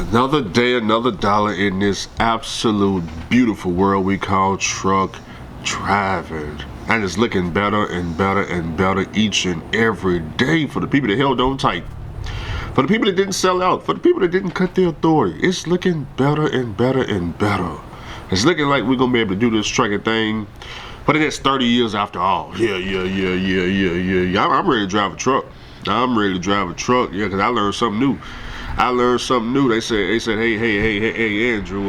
Another day, another dollar in this absolute beautiful world we call truck driving. And it's looking better and better and better each and every day for the people that held on tight. For the people that didn't sell out. For the people that didn't cut their authority. It's looking better and better and better. It's looking like we're going to be able to do this trucking thing for the next 30 years after all. Yeah. I'm ready to drive a truck. I'm ready to drive a truck, yeah, because I learned something new. They said, hey, Andrew,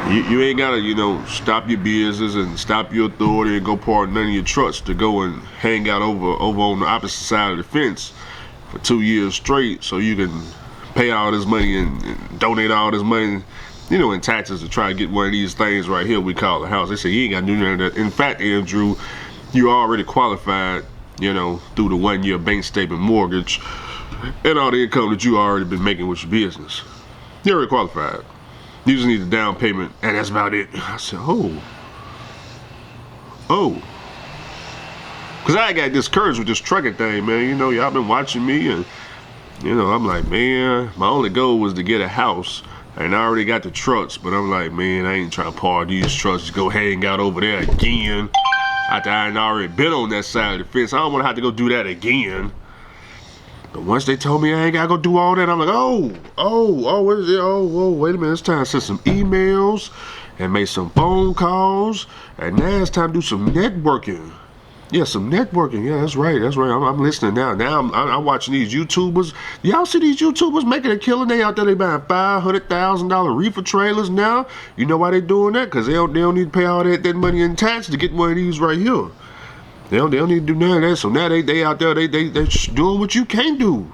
you ain't gotta, stop your business and stop your authority and go park none of your trucks to go and hang out over on the opposite side of the fence for 2 years straight, so you can pay all this money and donate all this money, in taxes to try to get one of these things right here we call a house. They say you ain't gotta do none of that. In fact, Andrew, you already qualified, through the 1 year bank statement mortgage and all the income that you already been making with your business. You're already qualified. You just need the down payment, and that's about it. I said, because I got discouraged with this trucking thing, man. Y'all been watching me, and I'm like, man, my only goal was to get a house, and I already got the trucks, but I'm like, man, I ain't trying to park these trucks, just go hang out over there again. After I ain't already been on that side of the fence, I don't want to have to go do that again. But once they told me I ain't gotta go do all that, I'm like, what is it? Wait a minute, it's time to send some emails and make some phone calls, and now it's time to do some networking. Yeah, some networking. Yeah, that's right. I'm listening now. Now I'm watching these YouTubers. Y'all see these YouTubers making a killing? They out there, they buying $500,000 reefer trailers now. You know why they doing that? Because they don't need to pay all that money in tax to get one of these right here. They don't need to do none of that. So now they out there, they doing what you can't do.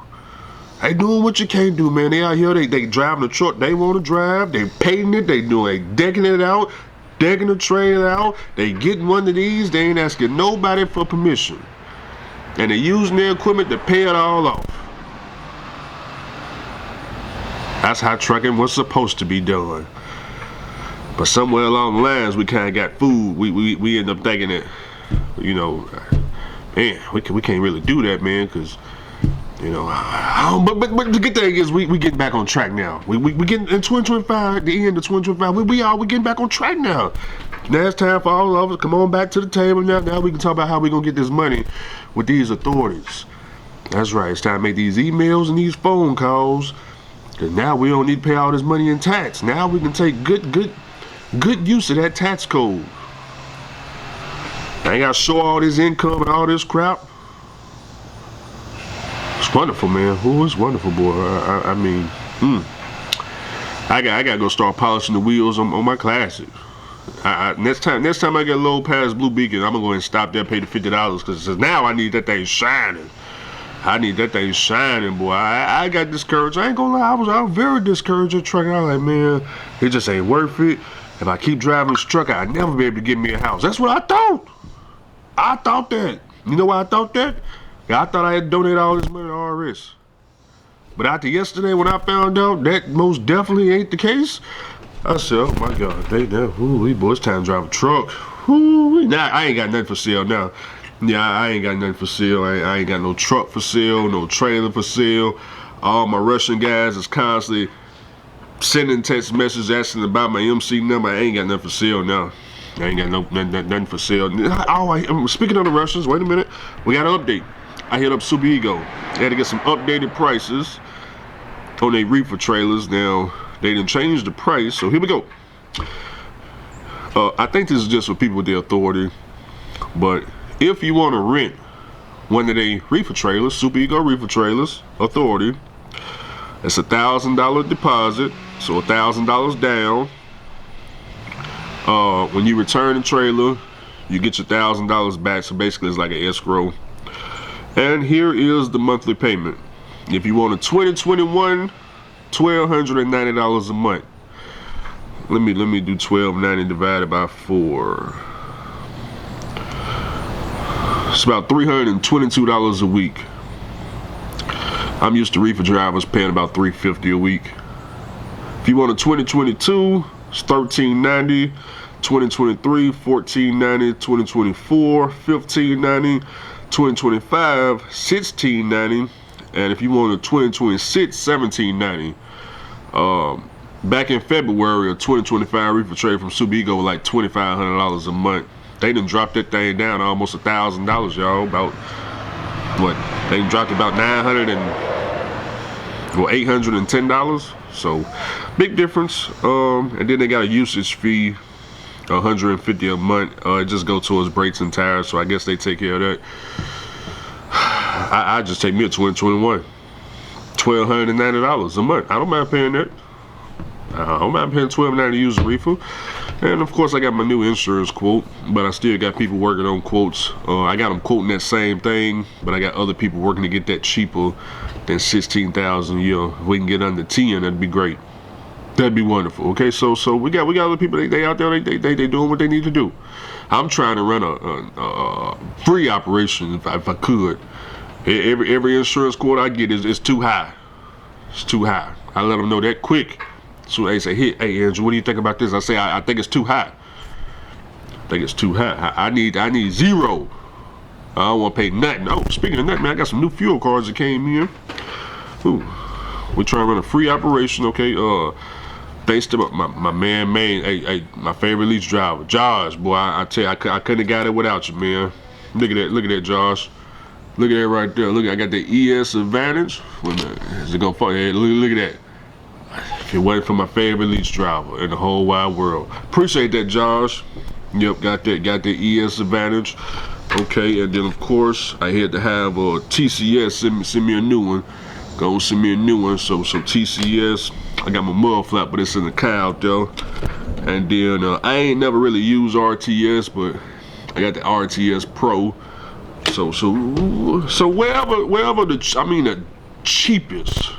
They doing what you can't do, man. They out here, they driving the truck they want to drive. They painting it. They decking it out. Decking the trailer out, they getting one of these, they ain't asking nobody for permission. And they using their equipment to pay it all off. That's how trucking was supposed to be done. But somewhere along the lines, we kind of got fooled. We end up thinking that, man, we can't really do that, man, because, but the good thing is we getting back on track now. We getting in 2025, the end of 2025, we getting back on track now. Now it's time for all of us, come on back to the table now. Now we can talk about how we gonna get this money with these authorities. That's right, it's time to make these emails and these phone calls, because now we don't need to pay all this money in tax. Now we can take good use of that tax code. I ain't gotta show all this income and all this crap. It's wonderful, man. It's wonderful, boy. I gotta go start polishing the wheels on my classic. Next time I get a little past Blue Beacon, I'm gonna go ahead and stop there, pay the $50, because now I need that thing shining. Boy. I got discouraged. I ain't gonna lie, I was very discouraged at trucking. I was like, man, it just ain't worth it. If I keep driving this truck, I'll never be able to get me a house. That's what I thought. I thought that. You know why I thought that? I thought I had donated all this money to RS. But after yesterday, when I found out that most definitely ain't the case, I said, oh my God, boy, it's time to drive a truck. Now I ain't got nothing for sale now. Yeah, I ain't got nothing for sale. I ain't got no truck for sale, no trailer for sale. All my Russian guys is constantly sending text messages asking about my MC number. I ain't got nothing for sale now. I ain't got nothing for sale. Speaking of the Russians, wait a minute. We got an update. I hit up Super Ego. They had to get some updated prices on their reefer trailers. Now, they didn't change the price, so here we go. I think this is just for people with the authority, but if you want to rent one of their reefer trailers, Super Ego reefer trailers, authority, it's $1,000 deposit, so $1,000 down. When you return the trailer, you get your $1,000 back, so basically it's like an escrow. And here is the monthly payment. If you want a 2021, $1,290 a month. Let me do $1,290 divided by 4. It's about $322 a week. I'm used to reefer drivers paying about $350 a week. If you want a 2022, it's $1,390. 2023, $1,490. 2024, $1,590. 2025, $1,690, And if you want a 2026, $17.90. Back in February of 2025, Reefer trade from Super Ego was like $2,500 a month. They done dropped that thing down to almost $1,000, y'all. About what? They done dropped about $810. So big difference. And then they got a usage fee, $150 a month. It just go towards brakes and tires. So I guess they take care of that. I just take me a 2021, $1,290 a month. I don't mind paying that. I don't mind paying $1,290 to use a Reefer. And of course I got my new insurance quote, but I still got people working on quotes. I got them quoting that same thing, but I got other people working to get that cheaper than $16,000 a year. If we can get under 10, that'd be great. That'd be wonderful. Okay, so we got other people. They out there. They doing what they need to do. I'm trying to run a free operation if I could. Every insurance quote I get is too high. It's too high. I let them know that quick. So they say, hey Andrew, what do you think about this? I say, I think it's too high. I think it's too high. I need zero. I don't want to pay nothing. Oh, speaking of nothing, man, I got some new fuel cards that came in. Ooh, we trying to run a free operation, okay? Thanks to my man, hey, my favorite lease driver, Josh. Boy, I tell you, I couldn't have got it without you, man. Look at that, Josh. Look at that right there. Look, I got the ES Advantage. Is it gonna fall? Hey, look at that. If it wasn't for my favorite lease driver in the whole wide world. Appreciate that, Josh. Yep, got the ES Advantage. Okay, and then of course I had to have TCS send me a new one. Go send me a new one. So TCS. I got my mud flap, but it's in the car out there. And then I ain't never really used RTS, but I got the RTS Pro. So wherever the cheapest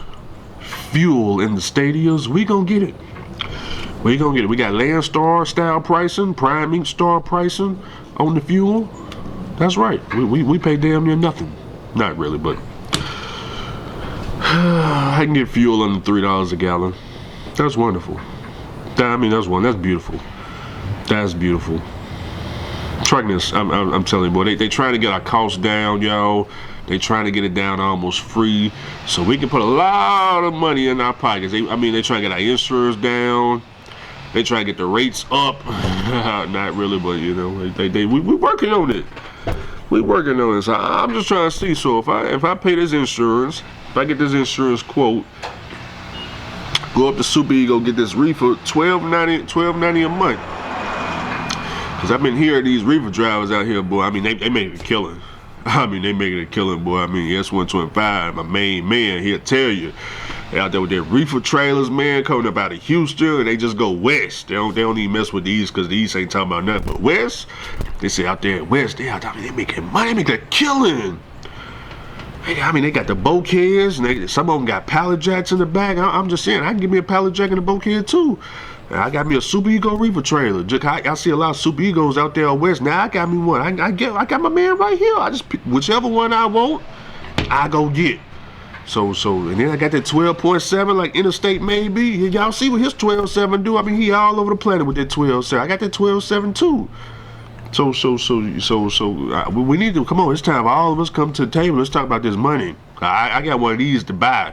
fuel in the stadiums, we gonna get it. We gonna get it. We got Landstar style pricing, Prime Ink Star pricing on the fuel. That's right. We pay damn near nothing. Not really, but I can get fuel under $3 a gallon. That's wonderful. That's beautiful. That's beautiful. Trucking, I'm telling you, boy, they trying to get our costs down, y'all. They trying to get it down almost free, so we can put a lot of money in our pockets. They trying to get our insurance down. They trying to get the rates up. Not really, but you know, we working on it. We working on it. So I'm just trying to see. So if I pay this insurance, if I get this insurance quote, go up to Super Ego, get this Reefer, $1,290 a month. Cause I've been hearing these Reefer drivers out here, boy. They make a killing. They making a killing, boy. S125, my main man, he'll tell you. They out there with their Reefer trailers, man, coming up out of Houston, and they just go west. They don't even mess with the East, because the East ain't talking about nothing but west. They say out there west, they out there, they making money, they make a killing. They got the bulkheads, and some of them got pallet jacks in the back. I'm just saying, I can give me a pallet jack and a bulkhead too. I got me a Super Ego Reefer trailer. I see a lot of Super Egos out there west. Now I got me one. I got my man right here. I just pick whichever one I want, I go get. So and then I got that 12.7 like Interstate maybe. Y'all see what his 12.7 do? He all over the planet with that 12.7. I got that 12.7 too. So we need to come on. It's time for all of us come to the table. Let's talk about this money. I got one of these to buy.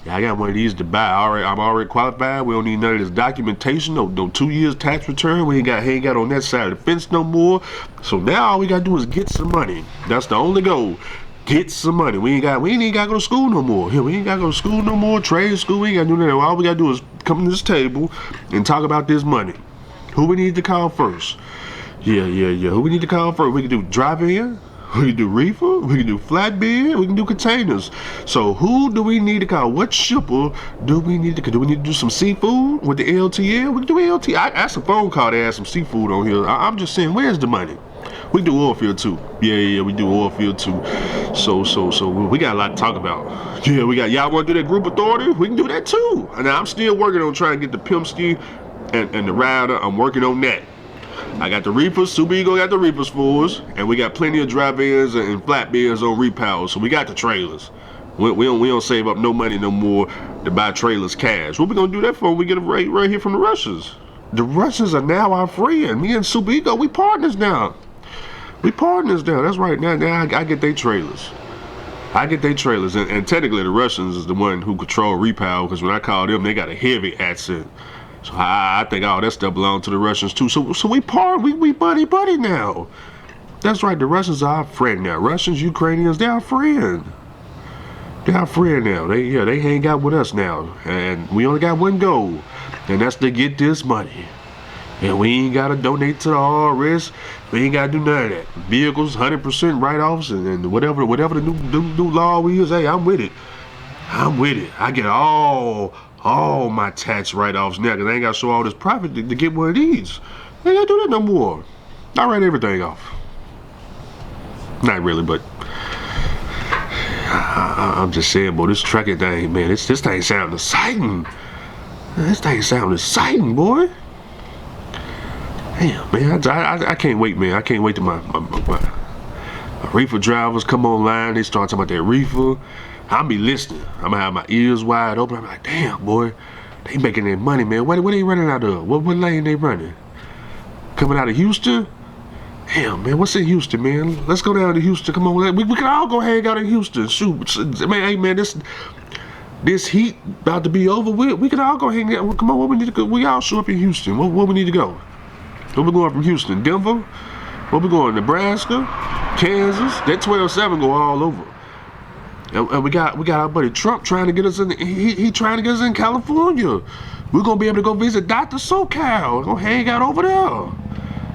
I got one of these to buy. I'm already qualified. We don't need none of this documentation. No 2 years tax return. We ain't got on that side of the fence no more. So now all we gotta do is get some money. That's the only goal. Get some money. We ain't gotta go to school no more. We ain't gotta go to school no more. Trade school. We ain't gotta do that. All we gotta do is come to this table and talk about this money. Who we need to call first? Yeah. Who we need to call first? We can do drive-in. We can do reefer, we can do flatbed, we can do containers. So who do we need to call? What shipper do we need to call? Do we need to do some seafood with the LTL? We can do LTL. I asked a phone call to add some seafood on here. I'm just saying, where's the money? We do oil field too. Yeah, we do oil field too. So we got a lot to talk about. Yeah, y'all want to do that group authority? We can do that too. And I'm still working on trying to get the Pimpski and the Rider. I'm working on that. I got the Reefers, Super Ego got the Reefers for us, and we got plenty of drive-ins and flatbeds on repowers, so we got the trailers. We don't save up no money no more to buy trailers cash. What we gonna do that for? We get it right here from the Russians. The Russians are now our friend. Me and Super Ego, we partners now. That's right. Now I get their trailers. I get their trailers, and technically the Russians is the one who control Reefer, because when I call them, they got a heavy accent. So I think all that stuff belongs to the Russians too. So we buddy now. That's right, the Russians are our friend now. Russians, Ukrainians, they're our friend. They're our friend now. They hang out with us now. And we only got one goal, and that's to get this money. And we ain't gotta donate to the RS. We ain't gotta do none of that. Vehicles, 100% write-offs, and whatever the new law is. Hey, I'm with it. I'm with it. I get all my tax write-offs now, because I ain't gotta show all this profit to get one of these. I ain't gotta do that no more. I write everything off. Not really, but I'm just saying, boy, this trucking thing, man, this thing sound exciting. This thing sound exciting, boy. Damn, man, I can't wait, man. I can't wait till my reefer drivers come online. They start talking about that reefer. I'll be listening. I'm gonna have my ears wide open. I'm like, damn, boy, they making their money, man. What they running out of? What lane they running? Coming out of Houston? Damn, man, what's in Houston, man? Let's go down to Houston. Come on, we can all go hang out in Houston. Shoot, man, hey, man, this heat about to be over with. We can all go hang out. Come on, what we need to go? We all show up in Houston. What we need to go? Where we going from Houston? Denver? Where we going? Nebraska? Kansas? That 12-7 go all over. And we got our buddy Trump trying to get us in. He trying to get us in California. We're gonna be able to go visit Dr. SoCal. We're gonna hang out over there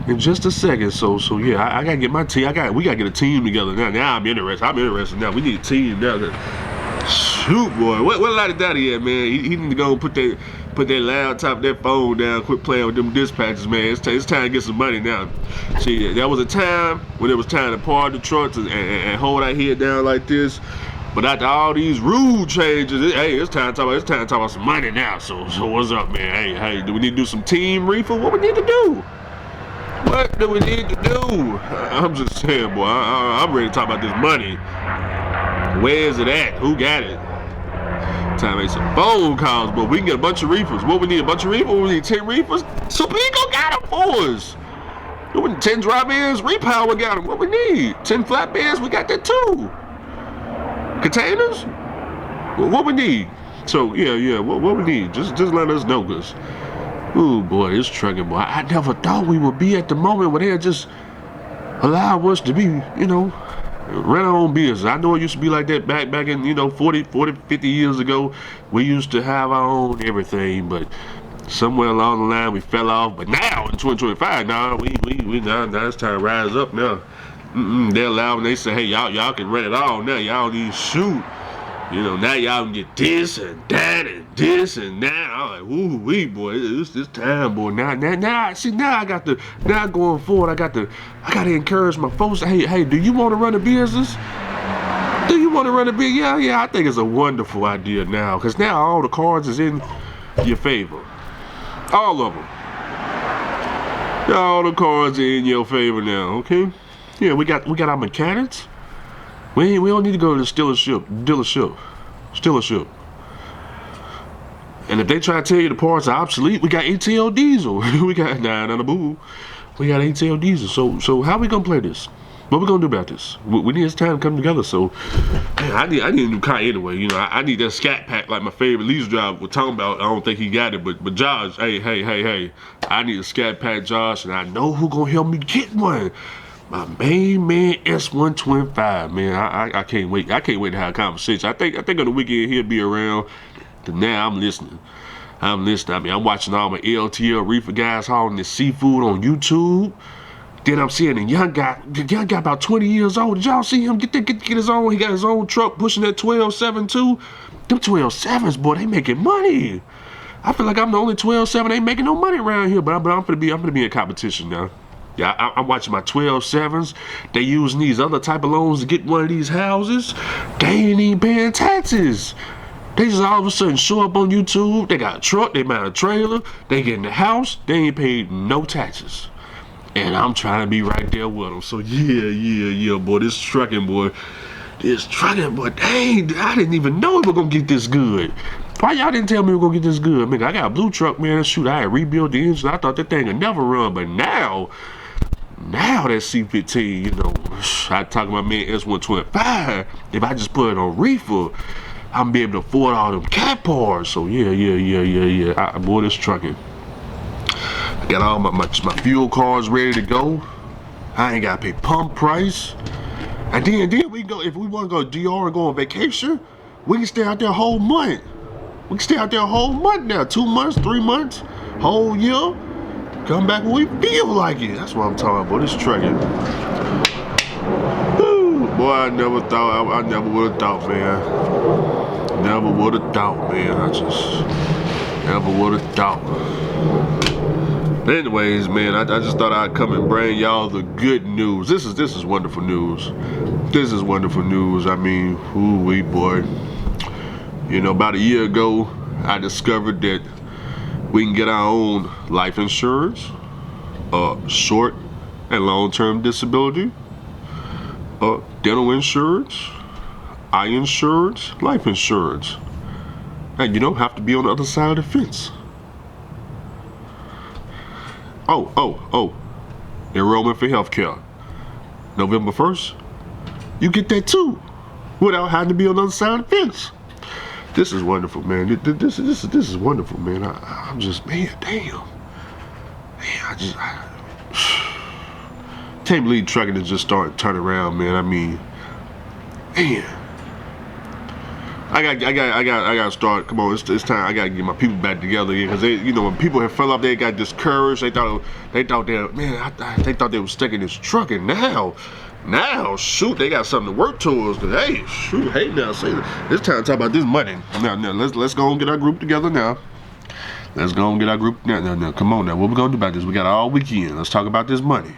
in just a second. So yeah, I gotta get my team. We gotta get a team together now. Now I'm interested now. We need a team now. Shoot, boy. What Lottie Daddy at, man? He need to go and put that laptop, that phone down, quit playing with them dispatches, man. It's time to get some money now. See, there was a time when it was time to park the trucks and hold our head down like this. But after all these rule changes, it's time to talk about some money now. So what's up, man? Hey, do we need to do some team reefer? What we need to do? What do we need to do? I'm just saying, boy. I'm ready to talk about this money. Where is it at? Who got it? Time to make some phone calls, but we can get a bunch of reefers. What we need? A bunch of reefers? We need 10 reefers? So Pico got them for us. We need 10 drop-ins. Repower got them. What we need? 10 flatbeds? We got that too. Containers? What we need? So yeah. What we need? Just let us know, cause ooh boy, this trucking, boy. I never thought we would be at the moment where they'll just allow us to be, run our own business. I know it used to be like that back in 40, 50 years ago. We used to have our own everything, but somewhere along the line we fell off. But now in 2025, now it's time to rise up now. They allow and they say, hey, y'all can rent it all now. Y'all need to shoot. Now y'all can get this and that and this and that. I'm like, ooh wee, boy, it's this time, boy. Now going forward, I got to encourage my folks. Hey, do you want to run a business? Do you want to run a business? Yeah, I think it's a wonderful idea now, because now all the cards is in your favor. All of them. All the cards are in your favor now, okay? Yeah, we got our mechanics. We don't need to go to the dealership. And if they try to tell you the parts are obsolete, we got ATL diesel. We got We got ATL diesel. So how we gonna play this? What we gonna do about this? We need this time to come together. So man, I need a new car anyway. I need that scat pack like my favorite lease driver was talking about. I don't think he got it, but Josh, hey, I need a scat pack, Josh, and I know who gonna help me get one. My main man S125, man. I can't wait. I can't wait to have a conversation. I think on the weekend he'll be around. Now I'm listening. I mean, I'm watching all my LTL reefer guys hauling this seafood on YouTube. Then I'm seeing a young guy about 20 years old. Did y'all see him get his own? He got his own truck pushing that 12-7 too. Them 12-7s, boy, they making money. I feel like I'm the only 12-7 ain't making no money around here. But I'm gonna be in competition now. Yeah, I'm watching my 12-7s. They using these other type of loans to get one of these houses. They ain't even paying taxes. They just all of a sudden show up on YouTube. They got a truck, they bought a trailer, they get in the house, they ain't paid no taxes. And I'm trying to be right there with them. So yeah, boy, this trucking, boy. Dang, I didn't even know we were gonna get this good. Why y'all didn't tell me we were gonna get this good? Man, I got a blue truck, man. Shoot, I had rebuilt the engine. I thought that thing would never run, but now that C15, I talk to my man S125. If I just put it on Reefer, I'm gonna be able to afford all them cat parts. So yeah. I bought this trucking. I got all my fuel cards ready to go. I ain't gotta pay pump price. And then we go, if we wanna go to DR and go on vacation, we can stay out there a whole month. We can stay out there a whole month now, 2 months, 3 months, whole year. Come back when we feel like it. That's what I'm talking about, this trucking. Boy, I never would have thought, man. Never would have thought, man. I just never would have thought. But anyways, man, I just thought I'd come and bring y'all the good news. This is wonderful news. This is wonderful news. I mean, ooh-wee, boy. You know, about a year ago, I discovered that we can get our own life insurance, short and long-term disability, dental insurance, eye insurance, life insurance. And you don't have to be on the other side of the fence. Oh, enrollment for healthcare. November 1st, you get that too, without having to be on the other side of the fence. This is wonderful, man. This is wonderful, man. I'm just, man, damn. Man, I can't believe trucking is just starting to turn around, man. I mean, man. I got to start. Come on, it's time. I got to get my people back together again, because they, you know, when people had fell off, they got discouraged. They thought they thought they were stuck in this trucking. Now, shoot, they got something to work towards. Cause hey, shoot, hey, now, say it's time to talk about this money. Now, let's go and get our group together now. Let's go and get our group now. Come on now, what we gonna do about this? We got all weekend. Let's talk about this money.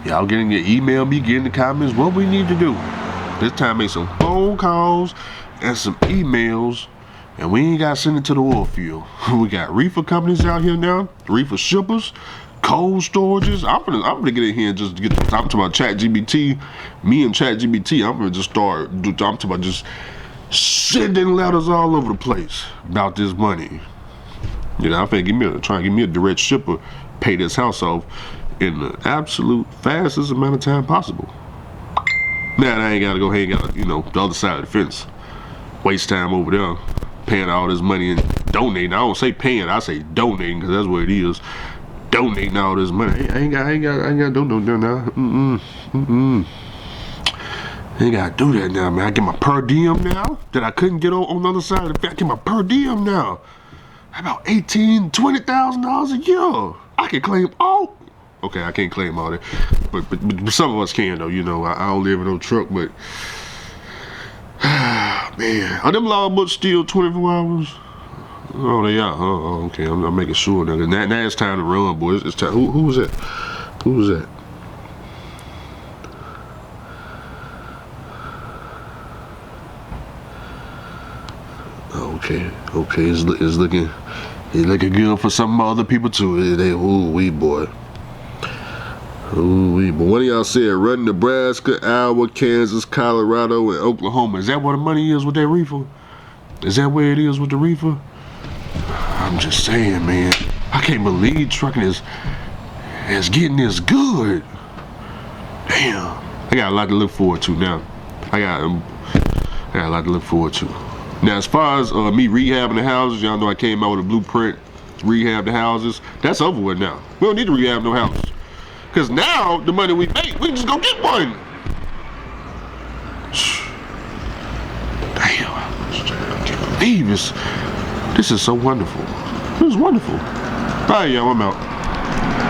Y'all getting your email me, get in the comments what we need to do. This time, make some phone calls and some emails, and we ain't got to send it to the oil field. We got reefer companies out here now, reefer shippers, cold storages. I'm gonna get in here and just get. I'm talking about ChatGPT. Me and ChatGPT. I'm gonna just start. I'm talking about just sending letters all over the place about this money. You know, I'm finna try and give me a direct shipper, pay this house off in the absolute fastest amount of time possible. Now I ain't gotta go hang out, you know, the other side of the fence. Waste time over there, paying all this money and donating. I don't say paying, I say donating, because that's what it is. Donating all this money. I ain't got donate now. I ain't gotta do that now, man. I get my per diem now that I couldn't get on the other side of the fence. I get my per diem now. About $18,000, $20,000 a year. I can claim all. Okay, I can't claim all that, but some of us can though. You know, I don't live in no truck, but man, are them logbooks still 24 hours? Oh, they are. Oh, okay. I'm making sure now. Now it's time to run, boys. It's time. Who was that? Who was that? Okay. It's looking good for some other people too. Ooh wee, boy. Ooh, but one of y'all said run Nebraska, Iowa, Kansas, Colorado, and Oklahoma. Is that where the money is with that reefer? Is that where it is with the reefer? I'm just saying, man. I can't believe trucking is getting this good. Damn. I got a lot to look forward to now. I got a lot to look forward to. Now, as far as me rehabbing the houses, y'all know I came out with a blueprint to rehab the houses. That's over with now. We don't need to rehab no houses. Because now, the money we make, we can just go get one. Damn, I can't believe this. This is so wonderful. This is wonderful. All right, y'all, I'm out.